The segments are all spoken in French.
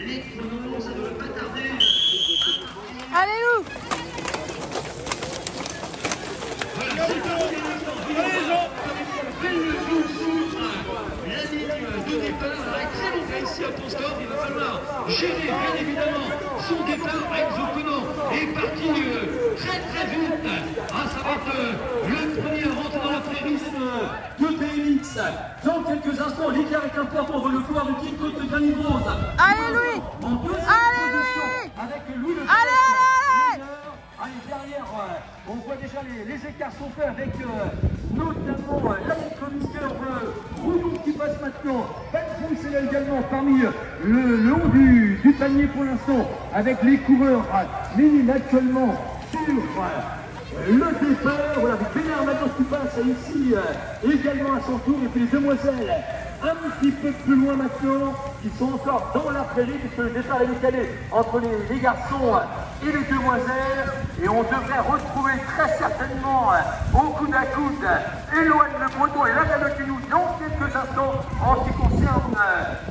Les chronos, ça ne va pas tarder. Allez, Lou! La ligne de départ est très longtemps ici à Ponstorf. Il va falloir gérer bien évidemment son départ. Enzo Konan est parti très très vite. Ah, ça va être le premier à rentrer dans la prairie de PMX. Dans quelques instants, l'écart est important dans le couloir du team Côte de Granit Rose. Allez, Louis! Allez, Louis! Avec Louis le Allez! Allez, derrière, on voit déjà les écarts sont faits avec notamment l'Alex Mister Roudou qui passe maintenant. Balfour, c'est là également parmi le haut du panier pour l'instant avec les coureurs minimes actuellement sur le départ. Voilà, avec Bénard maintenant qui passe ici également à son tour et puis les demoiselles un petit peu plus loin maintenant, qui sont encore dans la prairie puisque le départ est décalé entre les garçons et les demoiselles et on devrait retrouver très certainement au coude à coude Éloigne Le Breton et la Galotinou dans quelques instants en ce qui concerne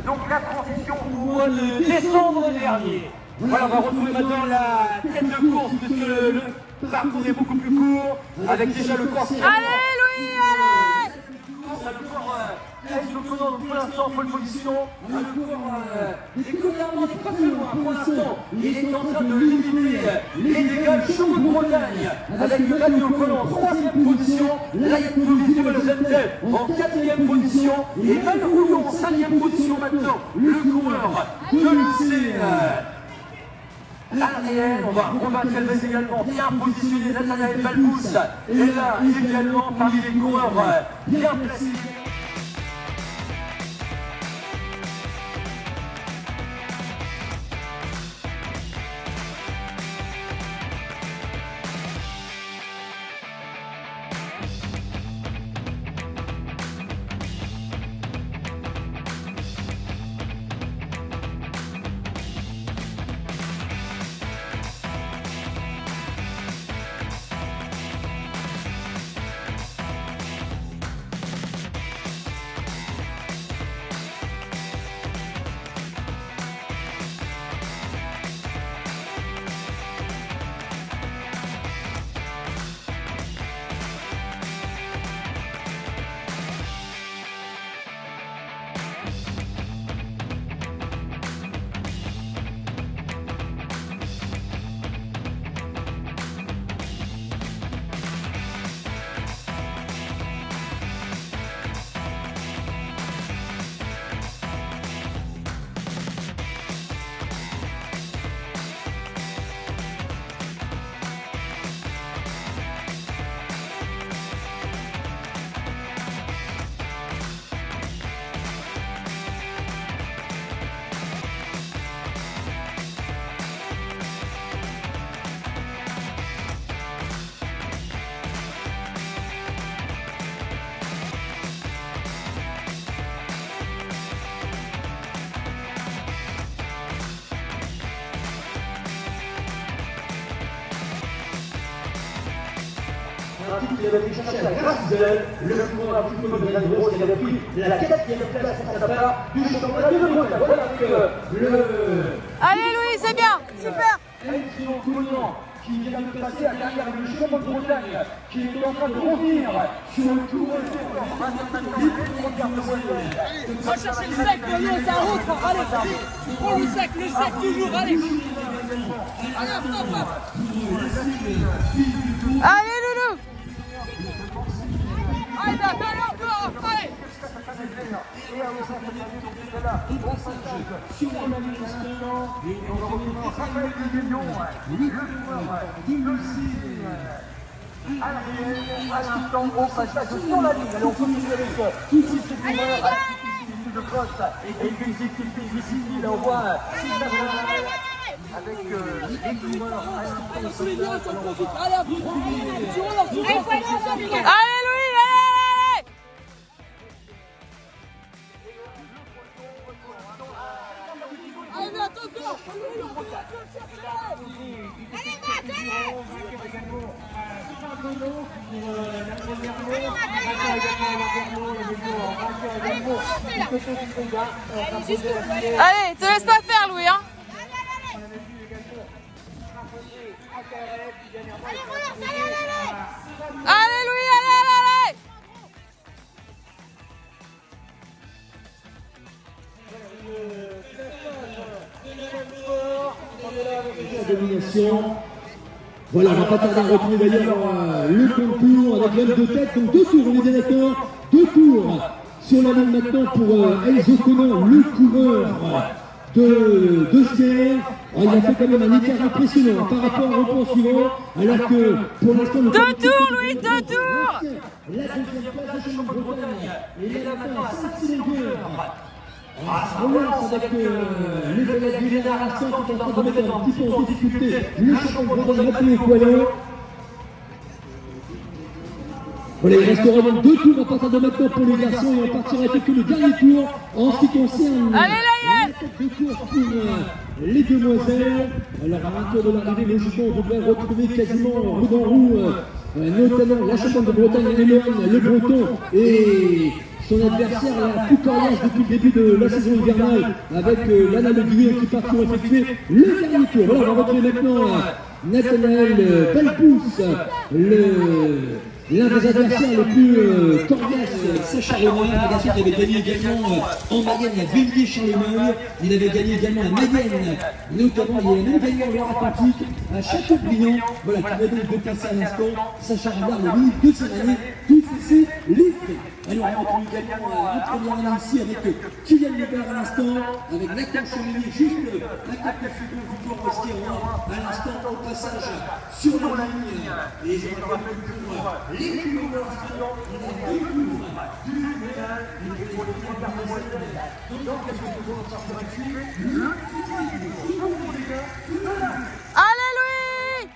donc la transition au mois de décembre dernier. Voilà, on va retrouver maintenant la tête de course puisque le parcours est beaucoup plus court avec déjà le corps. Allez, Louis, allez! Enzo Konan pour l'instant en pole position. Le coureur des Cognards n'est pas très loin pour l'instant. Il est en train de limiter les dégâts du Champ de Bretagne avec Enzo Konan en 3e position. Ryan Toulouse le Zentel en 4e position. Et Van Rouillon en 5e position maintenant. Le coureur de lycée. Ariel, on va combattre Elvez également, bien positionné, Nathanaël Balbous est là également parmi les coureurs bien placés. Il avait été chercher à Graszel, le coureur un petit peu de Granit Rose, il avait pris la 4e place à sa part du championnat de Bretagne. Voilà avec le... Allez, Louis, c'est bien, super! Enzo Konan qui vient de passer à l'arrière avec le champion de Bretagne, qui est en train de revenir sur le tour de Va chercher le sec, c'est un autre, allez, prends le sec toujours, allez. Allez, hop, hop, hop. Allez, Loulou! Allez, allez, encore, allez. Sur la manifestation, et on va revenir Raphaël Guéguillon, le joueur aussi Ariel, à l'instant au passage sur la ligne. Allez, on continue avec ici ce coureur de crosse et puis ici là on voit avec les coureurs à l'instant. Allez, Louis, allez! Allez, mais attends, allez, Allez, te laisse pas faire, Louis, hein. Allez, Louis, allez. Domination. Voilà, on va pas tarder à retrouver d'ailleurs le concours avec l'homme de tête. Donc 2 tours, on est bien d'accord. 2 tours sur la ligne maintenant pour Enzo Conan, le coureur de Sierre. Il a fait quand même un écart impressionnant par rapport au point suivant, alors que pour l'instant... 2 tours, Louis, 2 tours. La deuxième place de Bretagne. Et là maintenant à 5 secondes. Ça relance avec les collègues du génération qui est en train de mettre un petit peu en difficulté le champion de Bretagne Mathieu Poilon. Voilà, il restera donc 2 tours à partir de maintenant pour les garçons et on partira effectuer le dernier tour en ce qui concerne la tête de course pour les demoiselles. Alors à un tour de l'arrivée, logiquement, on devrait retrouver quasiment roue dans roue, notamment la championne de Bretagne, Éloane Le Breton et son adversaire la plus coriace depuis le début de la saison hivernale avec Lana Le Guillot qui part pour effectuer le dernier tour. Voilà, on va retrouver maintenant Nathanaël Balpous, l'un des adversaires les plus coriaces, Sacha Renard, un garçon qui avait gagné également en Mayenne à Villiers-Charlemagne, il avait gagné également à Mayenne, notamment il a même gagné en Loire-Atlantique, à Châteaubriand, voilà, qui va donc déplacer à l'instant Sacha Renard, le lead de cette année, tout ceci livré. Alors on retrouve également une première année ici avec Kylian Lebert à l'instant, avec Nathan Cheminier, juste la carte de Victor Ostéron, à l'instant au passage sur la ligne. Et je me rappelle pour les coureurs, on a 2 tours du ménage, et pour les trois demoiselles, donc est-ce que nous allons sortir là-dessus le petit Allez, Louis.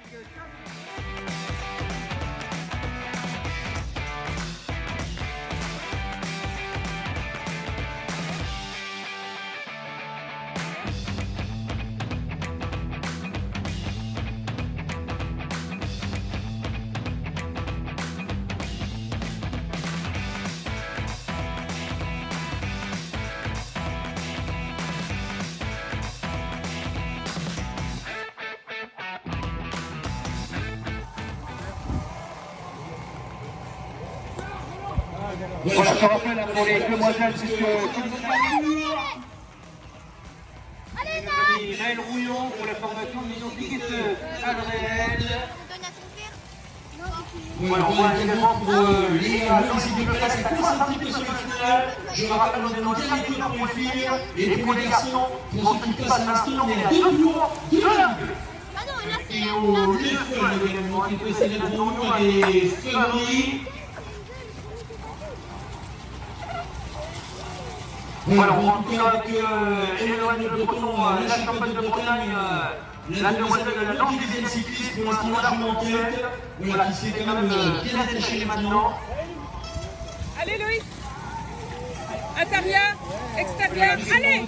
Voilà, je rappelle pour les demoiselles, puisque Maël Rouillon pour la formation de Mission Ticket Adréel. Voilà, on voit également pour les Loisibles, ça course un petit peu sur le final. Je rappelle, on est dans le dernier tour pour les filles et pour les garçons, pour ceux qui passent à l'instant, on est à 2 tours de l'arrivée. Et au lieu de également qui peut s'aider pour nous par les favoris. Voilà, on continue avec Éloane Le Breton, la championne de Bretagne, la demoiselle de la Languédienne cycliste, pour l'instant largement en tête, voilà, qui s'est quand même bien attachée maintenant. Allez, Louis. Intérieur, extérieur, allez.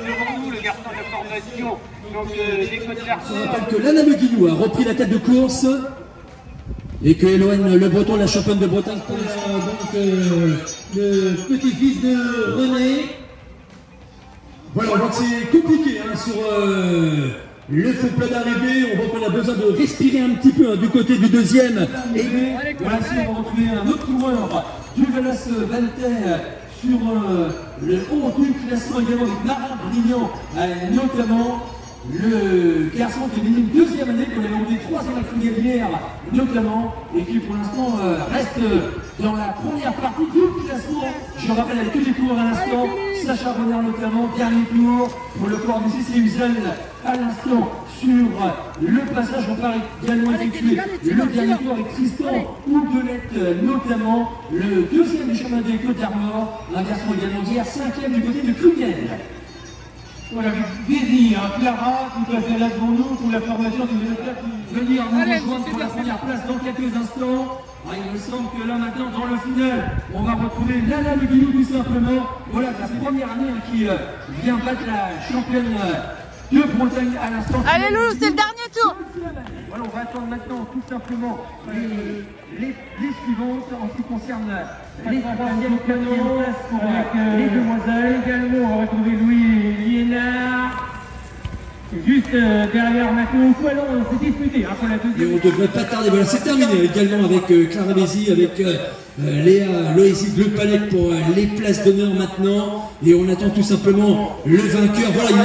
Devant nous, le garçon de formation, donc des côtes garçons. Je rappelle que Lana Le Guillou a repris la tête de course. Et que Éloane Le Breton, la championne de Bretagne, pour donc le petit-fils de René. Voilà, on voit que c'est compliqué hein, sur le feu plat d'arrivée. On voit qu'on a besoin de respirer un petit peu hein, du côté du deuxième. Et voilà, ici on va retrouver un autre coureur du Velas Valter sur le haut du classement également avec Marin Brillant, notamment. Le garçon qui est venu une 2e année, qu'on avait monté 3e à Fouguelière notamment, et qui pour l'instant reste dans la première partie du classement. Je rappelle avec tous les coureurs à l'instant, Sacha Renard notamment, dernier tour pour le corps du CC Uzel à l'instant sur le passage. On va également effectuer le dernier tour avec Tristan Oudelette notamment, le 2e du chemin des Côtes d'Armor, un garçon également hier, 5e du côté de Cluniel. Voilà, avec Vézi, Clara qui passe là devant nous pour la formation qui va venir nous rejoindre pour la première place dans quelques instants. Il me semble que là maintenant dans le final, on va retrouver Lana Le Guillou tout simplement. Voilà, sa première année qui vient battre la championne de Bretagne à l'instant. Allez Loulou, c'est le dernier tour. Voilà, on va attendre maintenant tout simplement les suivantes en ce qui concerne les troisièmes canons avec les demoiselles. Également, on va retrouver Louis Liénard. Juste derrière Mathieu Poilon, c'est disputé pour la Et deuxième. on ne devrait pas tarder. Voilà, c'est terminé également avec Clara Bézi, avec Léa Loésie Bleu Palais pour les places d'honneur maintenant. Et on attend tout simplement le vainqueur. Voilà, il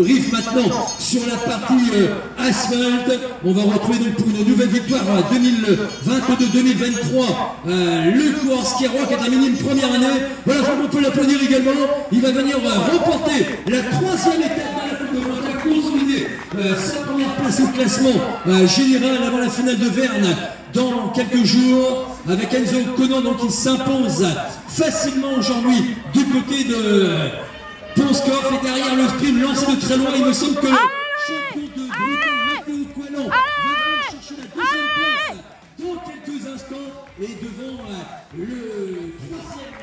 arrive maintenant sur la partie asphalte. On va retrouver donc pour une nouvelle victoire 2022-2023 le coureur Skierrock qui a terminé une première année. Voilà, on peut l'applaudir également. Il va venir remporter la troisième étape de la Coupe de France, consolider sa première place au classement général avant la finale de Verne dans quelques jours avec Enzo Conan donc qui s'impose facilement aujourd'hui du côté de Ponskov et derrière le sprint lancé de très loin. Il me semble que le champion de Bretagne Mathieu Poilon va venir chercher la deuxième place dans quelques instants et devant le troisième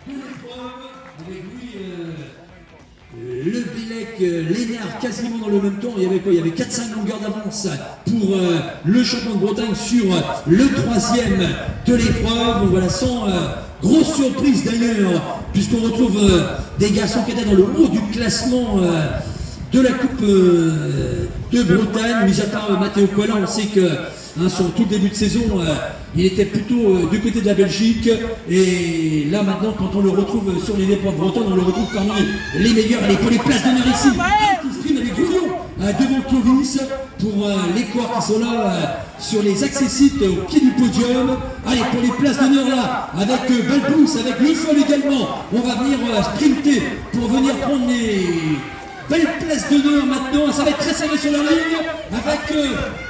de l'épreuve avec lui le Bélec Lénard quasiment dans le même temps. Il y avait quoi? Il y avait 4-5 longueurs d'avance pour le champion de Bretagne sur le troisième de l'épreuve. Donc voilà, sans grosse surprise d'ailleurs, puisqu'on retrouve des garçons qui étaient dans le haut du classement de la Coupe de Bretagne. Mis à part Mathieu Poilon, on sait que sur tout le début de saison, il était plutôt du côté de la Belgique. Et là maintenant, quand on le retrouve sur les épreuves bretonnes, on le retrouve parmi les meilleurs. Allez, pour les places d'honneur ici, petit sprint avec Gouillon devant Clovis pour les coureurs qui sont là sur les accessites au pied du podium. Allez, pour les places d'honneur là, avec Balbous, avec Le Foll également, on va venir sprinter pour venir prendre les belle place d'honneur maintenant. Ça va être très serré sur la ligne avec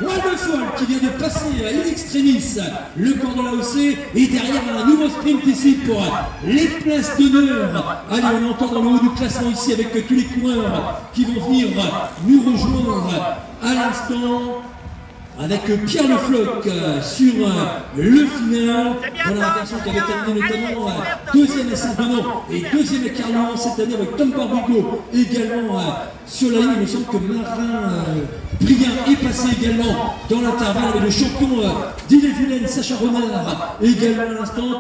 Le Foll qui vient de passer à in extremis le cordon AOC et derrière un nouveau sprint ici pour les places d'honneur. Allez, on est encore dans le haut du classement ici avec tous les coureurs qui vont venir nous rejoindre à l'instant. Avec Pierre Le Floch sur le final. Voilà un garçon qui avait terminé notamment deuxième à Saint-Denis et deuxième à Carlon cette année avec Tom Barbigo également sur la ligne. Il me semble que Marin Brien est passé également dans l'intervalle avec le champion d'Ille-et-Vilaine Sacha Renard également à l'instant.